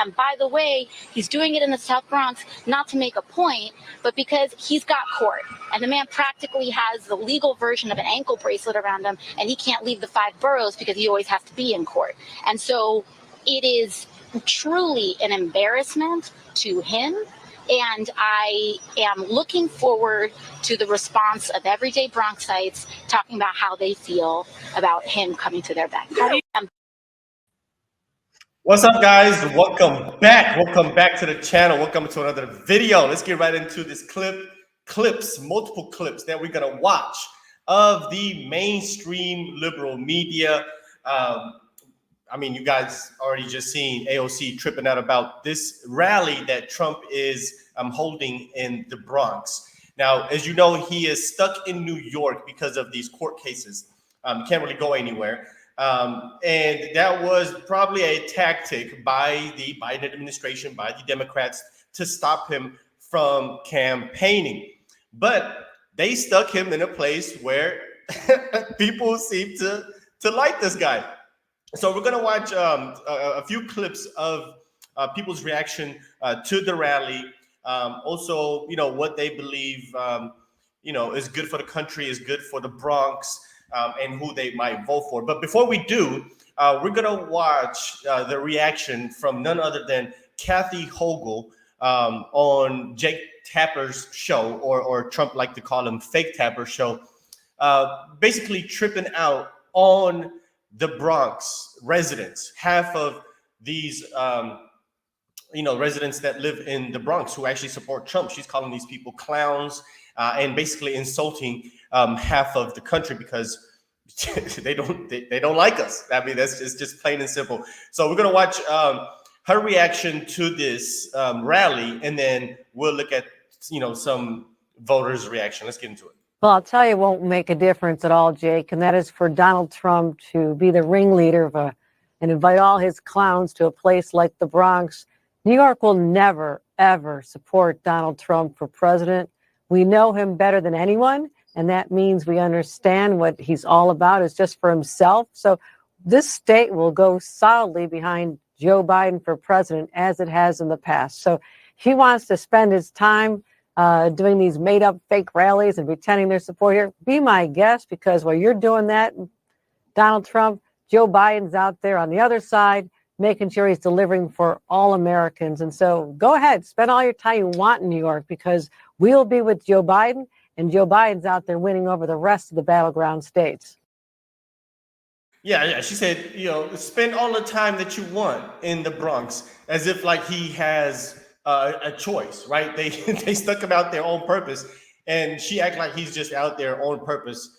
And by the way, he's doing it in the South Bronx not to make a point, but because he's got court. And the man practically has the legal version of an ankle bracelet around him, and he can't leave the 5 boroughs because he always has to be in court. And so it is truly an embarrassment to him. And I am looking forward to the response of everyday Bronxites talking about how they feel about him coming to their backyard. What's up, guys? Welcome back to the channel. Welcome to another video. Let's get right into this multiple clips that we're gonna watch of the mainstream liberal media. I mean, you guys already just seen AOC tripping out about this rally that Trump is holding in the Bronx. Now, as you know, he is stuck in New York because of these court cases. Can't really go anywhere. And that was probably a tactic by the Biden administration, by the Democrats, to stop him from campaigning. But they stuck him in a place where people seem to like this guy. So we're going to watch a few clips of people's reaction to the rally. Also, you know, what they believe, you know, is good for the country, is good for the Bronx, and who they might vote for. But before we do, we're going to watch the reaction from none other than Kathy Hochul on Jake Tapper's show, or Trump like to call him Fake Tapper show, basically tripping out on the Bronx residents, half of these, you know, residents that live in the Bronx who actually support Trump. She's calling these people clowns and basically insulting half of the country because they don't like us. I mean, that's just plain and simple. So we're gonna watch her reaction to this rally, and then we'll look at, you know, some voters' reaction. Let's get into it. Well, I'll tell you, it won't make a difference at all, Jake, and that is for Donald Trump to be the ringleader of and invite all his clowns to a place like the Bronx. New York will never, ever support Donald Trump for president. We know him better than anyone, and that means we understand what he's all about is just for himself. So this state will go solidly behind Joe Biden for president, as it has in the past. So he wants to spend his time doing these made-up fake rallies and pretending their support here. Be my guest, because while you're doing that, Donald Trump, Joe Biden's out there on the other side, making sure he's delivering for all Americans. And so go ahead, spend all your time you want in New York, because we'll be with Joe Biden, and Joe Biden's out there winning over the rest of the battleground states. Yeah. She said, you know, spend all the time that you want in the Bronx, as if like he has a choice, right? They stuck him out there on purpose, and she acted like he's just out there on purpose,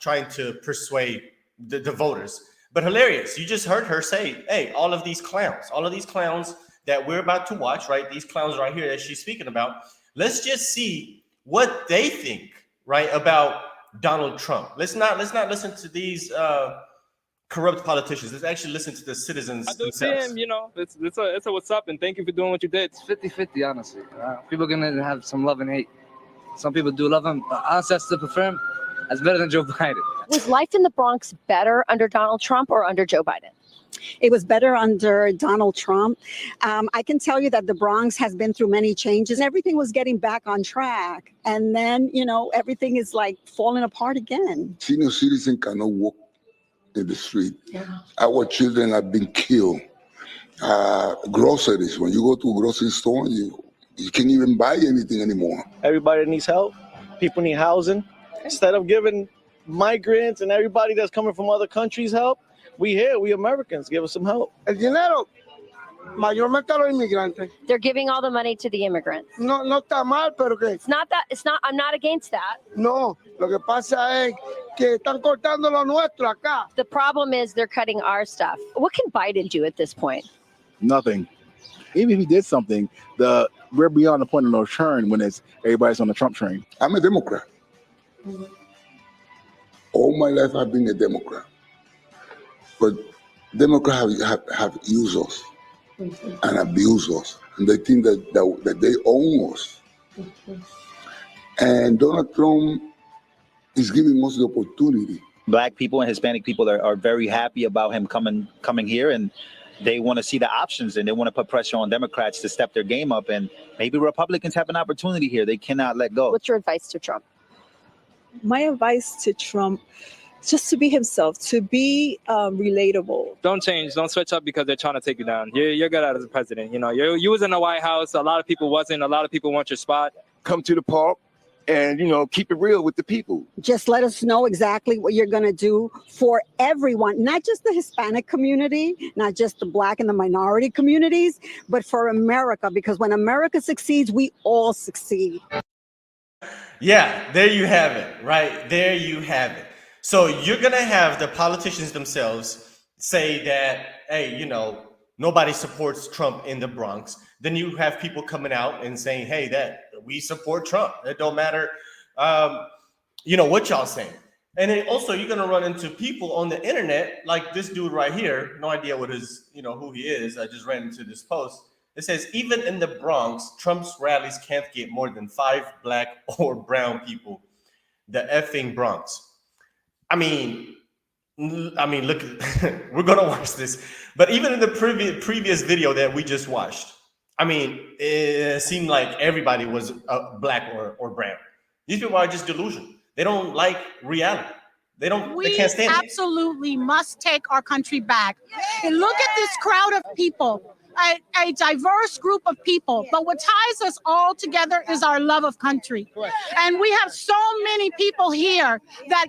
trying to persuade the voters. But hilarious, you just heard her say, hey, all of these clowns that we're about to watch, right? These clowns right here that she's speaking about, let's just see what they think, right, about Donald Trump. Let's not listen to these corrupt politicians. Let's actually listen to the citizens themselves. Him, you know, it's a what's up, and thank you for doing what you did. It's 50-50, honestly. People are gonna have some love and hate. Some people do love him, but honestly, I still prefer him. That's better than Joe Biden. Was life in the Bronx better under Donald Trump or under Joe Biden? It was better under Donald Trump. I can tell you that the Bronx has been through many changes. Everything was getting back on track. And then, you know, everything is like falling apart again. Senior citizens cannot walk in the street. Yeah. Our children have been killed. Groceries, when you go to a grocery store, you can't even buy anything anymore. Everybody needs help. People need housing. Instead of giving migrants and everybody that's coming from other countries help, we Americans, give us some help. El dinero, mayormente a los inmigrantes. They're giving all the money to the immigrants. No está mal, pero que. It's not, I'm not against that. No, lo que pasa es que están cortando lo nuestro acá. The problem is they're cutting our stuff. What can Biden do at this point? Nothing. Even if he did something, we're beyond the point of no return when everybody's on the Trump train. I'm a Democrat. All my life I've been a Democrat. But Democrats have used us and abused us. And they think that they own us. And Donald Trump is giving us the opportunity. Black people and Hispanic people are very happy about him coming here, and they want to see the options and they want to put pressure on Democrats to step their game up. And maybe Republicans have an opportunity here. They cannot let go. What's your advice to Trump? My advice to Trump, just to be himself, to be relatable. Don't change. Don't switch up because they're trying to take you down. You're good as a president. You know, you was in the White House. A lot of people wasn't. A lot of people want your spot. Come to the park and, keep it real with the people. Just let us know exactly what you're going to do for everyone, not just the Hispanic community, not just the Black and the minority communities, but for America, because when America succeeds, we all succeed. Yeah, there you have it, right? There you have it. So you're going to have the politicians themselves say that, hey, nobody supports Trump in the Bronx. Then you have people coming out and saying, hey, that we support Trump. It don't matter, what y'all saying. And then also you're going to run into people on the internet, like this dude right here. No idea what his, who he is. I just ran into this post. It says, even in the Bronx, Trump's rallies can't get more than 5 Black or brown people. The effing Bronx. I mean, look, we're going to watch this. But even in the previous video that we just watched, it seemed like everybody was Black or brown. These people are just delusional. They don't like reality. They can't stand it. We absolutely must take our country back. And look at this crowd of people. A diverse group of people, but what ties us all together is our love of country. And we have so many people here that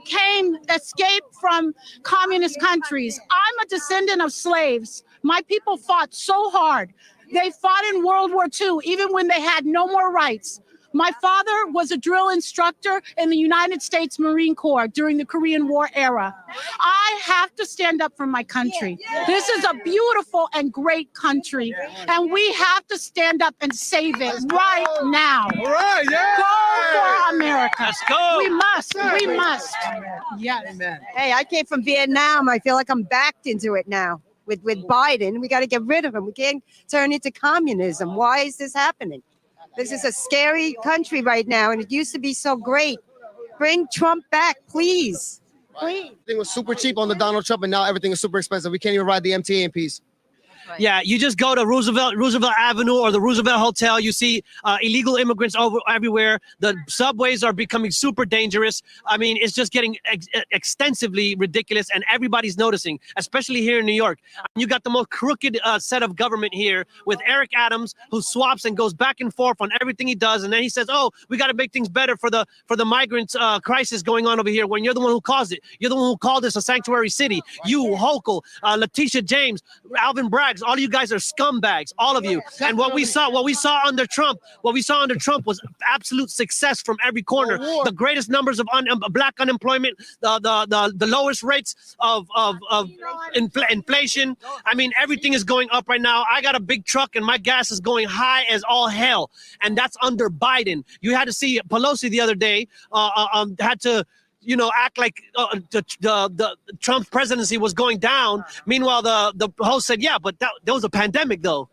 escaped from communist countries. I'm a descendant of slaves. My people fought so hard. They fought in World War II, even when they had no more rights. My father was a drill instructor in the United States Marine Corps during the Korean War era. I have to stand up for my country. This is a beautiful and great country, and we have to stand up and save it right now. All right, yeah. Go for America. Let's go. We must. We must. Yes. Amen. Hey, I came from Vietnam. I feel like I'm backed into it now. With Biden, we got to get rid of him. We can't turn into communism. Why is this happening? This is a scary country right now, and it used to be so great. Bring Trump back, please. Please. Everything was super cheap on the Donald Trump, and now everything is super expensive. We can't even ride the MTA in peace. Yeah, you just go to Roosevelt Avenue or the Roosevelt Hotel. You see illegal immigrants everywhere. The subways are becoming super dangerous. It's just getting extensively ridiculous, and everybody's noticing, especially here in New York. You got the most crooked set of government here with Eric Adams, who swaps and goes back and forth on everything he does, and then he says, "Oh, we got to make things better for the migrant crisis going on over here." When you're the one who caused it, you're the one who called this a sanctuary city. You, Hochul, Letitia James, Alvin Bragg. All of you guys are scumbags, all of you. And what we saw under Trump was absolute success from every corner. The greatest numbers of Black unemployment, the lowest rates of inflation. Everything is going up right now. I got a big truck and my gas is going high as all hell, and that's under Biden. You had to see Pelosi the other day had to act like the Trump presidency was going down. Meanwhile, the host said, yeah, but there was a pandemic though,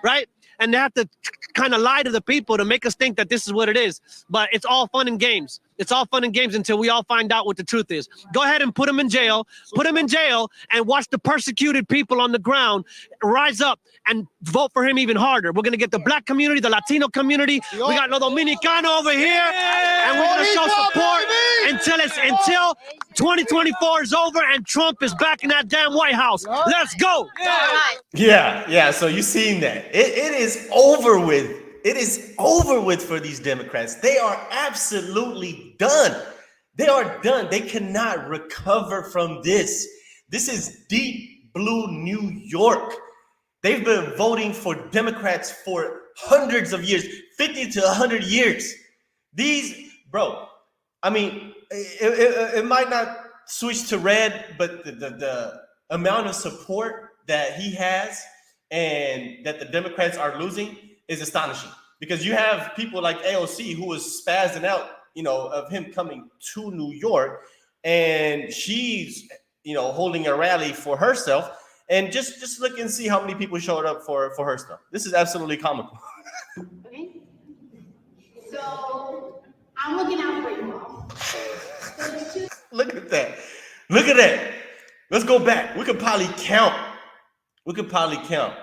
right? And they have to kind of lie to the people to make us think that this is what it is. But it's all fun and games. It's all fun and games until we all find out what the truth is. Go ahead and put him in jail. Put him in jail and watch the persecuted people on the ground rise up and vote for him even harder. We're going to get the Black community, the Latino community. We got Los Dominicano over here. And we're going to show support until 2024 is over and Trump is back in that damn White House. Let's go. Yeah. So you've seen that. It is over with. It is over with for these Democrats. They are absolutely done. They are done. They cannot recover from this. This is deep blue New York. They've been voting for Democrats for hundreds of years, 50 to 100 years. It might not switch to red, but the amount of support that he has and that the Democrats are losing is astonishing, because you have people like AOC who was spazzing out, of him coming to New York, and she's, holding a rally for herself, and just look and see how many people showed up for her stuff. This is absolutely comical. Okay. So I'm looking out for you all. Look at that. Look at that. Let's go back. We could probably count We could probably count.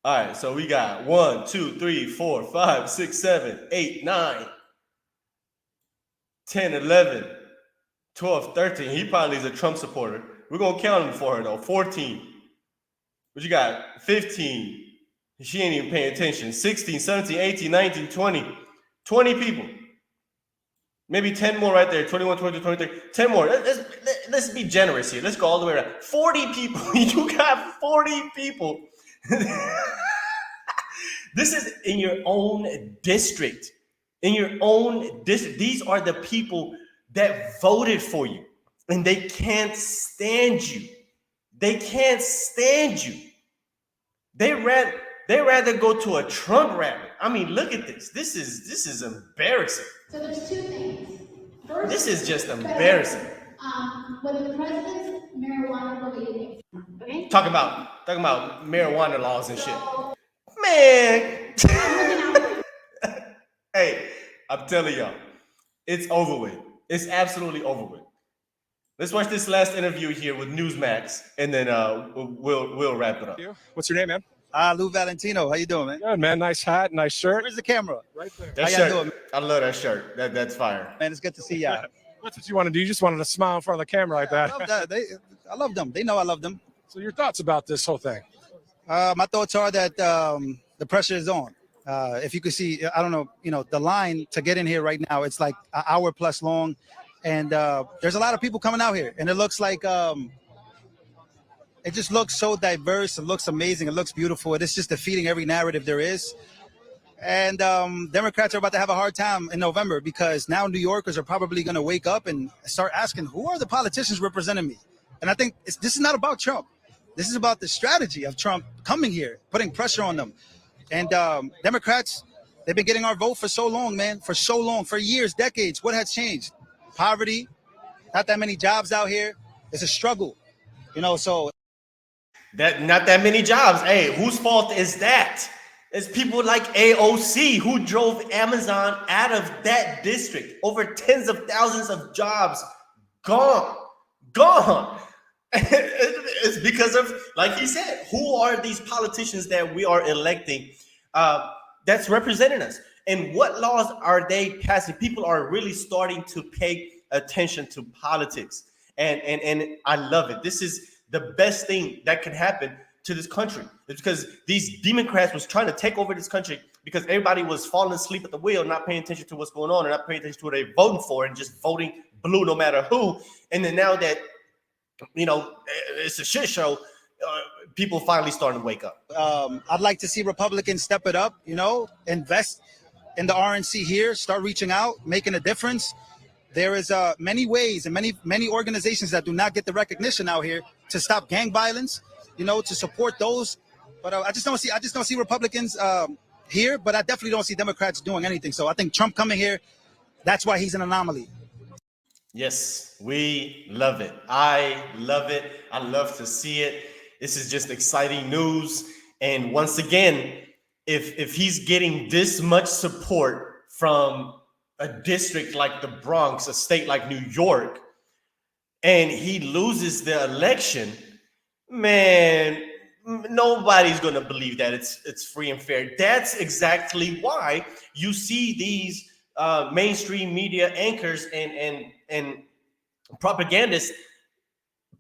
All right, so we got 1, 2, 3, 4, 5, 6, 7, 8, 9, 10, 11, 12, 13. He probably is a Trump supporter. We're going to count him for her, though. 14. What you got? 15. She ain't even paying attention. 16, 17, 18, 19, 20. 20 people. Maybe 10 more right there. 21, 22, 23. 10 more. Let's be generous here. Let's go all the way around. 40 people. You got 40 people. This is in your own district. In your own district. These are the people that voted for you. And they can't stand you. They can't stand you. They rather go to a Trump rally. I mean, look at this. This is embarrassing. So there's two things. First, this is just embarrassing. When the president's marijuana related, okay? Talking about marijuana laws and shit. Man. Hey, I'm telling y'all, it's over with. It's absolutely over with. Let's watch this last interview here with Newsmax, and then we'll wrap it up. What's your name, man? Lou Valentino. How you doing, man? Good, man. Nice hat, nice shirt. Where's the camera? Right there. That shirt, I love that shirt. That's fire. Man, it's good to see you. That's what you want to do. You just wanted to smile in front of the camera like that. I love that. I love them. They know I love them. So your thoughts about this whole thing? My thoughts are that the pressure is on. If you could see, I don't know, the line to get in here right now, it's like an hour plus long. And there's a lot of people coming out here. And it looks like, it just looks so diverse. It looks amazing. It looks beautiful. It is just defeating every narrative there is. And Democrats are about to have a hard time in November because now New Yorkers are probably going to wake up and start asking, who are the politicians representing me? And I think this is not about Trump. This is about the strategy of Trump coming here, putting pressure on them. And Democrats, they've been getting our vote for so long, man, for so long, for years, decades. What has changed? Poverty, not that many jobs out here. It's a struggle, so. Not that many jobs. Hey, whose fault is that? It's people like AOC who drove Amazon out of that district. Over tens of thousands of jobs gone. It's because of, like he said, who are these politicians that we are electing that's representing us? And what laws are they passing? People are really starting to pay attention to politics. And I love it. This is the best thing that could happen to this country. It's because these Democrats was trying to take over this country because everybody was falling asleep at the wheel, not paying attention to what's going on and not paying attention to what they're voting for and just voting blue no matter who. And then now that, it's a shit show, people finally starting to wake up. I'd like to see Republicans step it up, invest in the RNC here, start reaching out, making a difference. There is many ways and many organizations that do not get the recognition out here to stop gang violence, to support those. But I just don't see Republicans here, but I definitely don't see Democrats doing anything. So I think Trump coming here, that's why he's an anomaly. Yes, we love it. I love it. I love to see it. This is just exciting news. And once again, if he's getting this much support from a district like the Bronx, a state like New York, and he loses the election, man, nobody's going to believe that it's free and fair. That's exactly why you see these mainstream media anchors and propagandists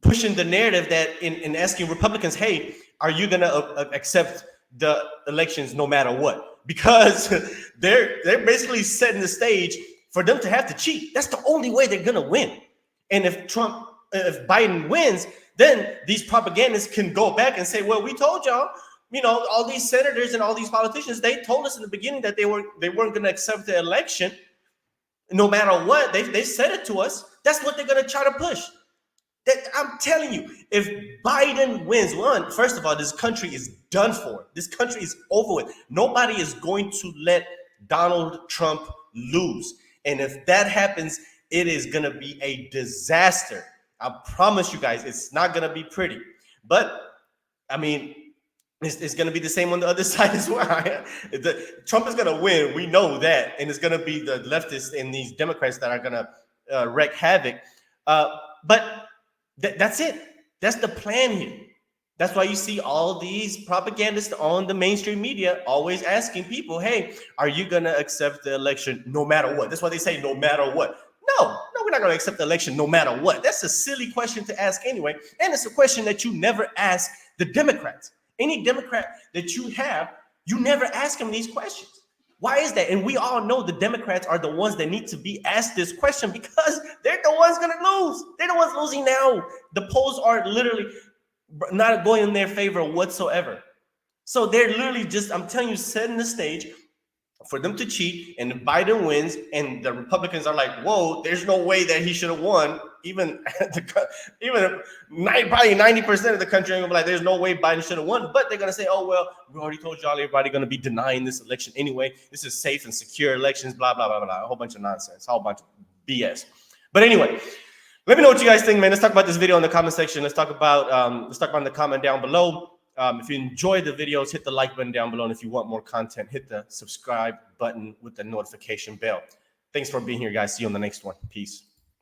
pushing the narrative that in asking Republicans, hey, are you going to accept the elections no matter what? Because they're basically setting the stage for them to have to cheat. That's the only way they're going to win. And if Biden wins, then these propagandists can go back and say, well, we told y'all, all these senators and all these politicians, they told us in the beginning that they weren't going to accept the election no matter what. They said it to us. That's what they're going to try to push. I'm telling you, if Biden wins, first of all, this country is done for. This country is over with. Nobody is going to let Donald Trump lose. And if that happens, it is going to be a disaster. I promise you guys, it's not going to be pretty. But, I mean, it's going to be the same on the other side as well. Trump is going to win. We know that. And it's going to be the leftists and these Democrats that are going to wreak havoc. But that's it. That's the plan here. That's why you see all these propagandists on the mainstream media always asking people, hey, are you going to accept the election no matter what? That's why they say no matter what. No, we're not going to accept the election no matter what. That's a silly question to ask anyway. And it's a question that you never ask the Democrats. Any Democrat that you have, you never ask them these questions. Why is that? And we all know the Democrats are the ones that need to be asked this question because they're the ones going to lose. They're the ones losing now. The polls are literally not going in their favor whatsoever. So they're literally just, I'm telling you, setting the stage for them to cheat, and Biden wins, and the Republicans are like, whoa, there's no way that he should have won. Probably 90% of the country are gonna be like, there's no way Biden should have won. But they're gonna say, oh, well, we already told y'all everybody gonna be denying this election anyway. This is safe and secure elections, blah, blah, blah, blah. A whole bunch of nonsense, a whole bunch of BS. But anyway, let me know what you guys think, man. Let's talk about this video in the comment section. Let's talk about in the comment down below. If you enjoyed the videos, hit the like button down below. And if you want more content, hit the subscribe button with the notification bell. Thanks for being here, guys. See you on the next one. Peace.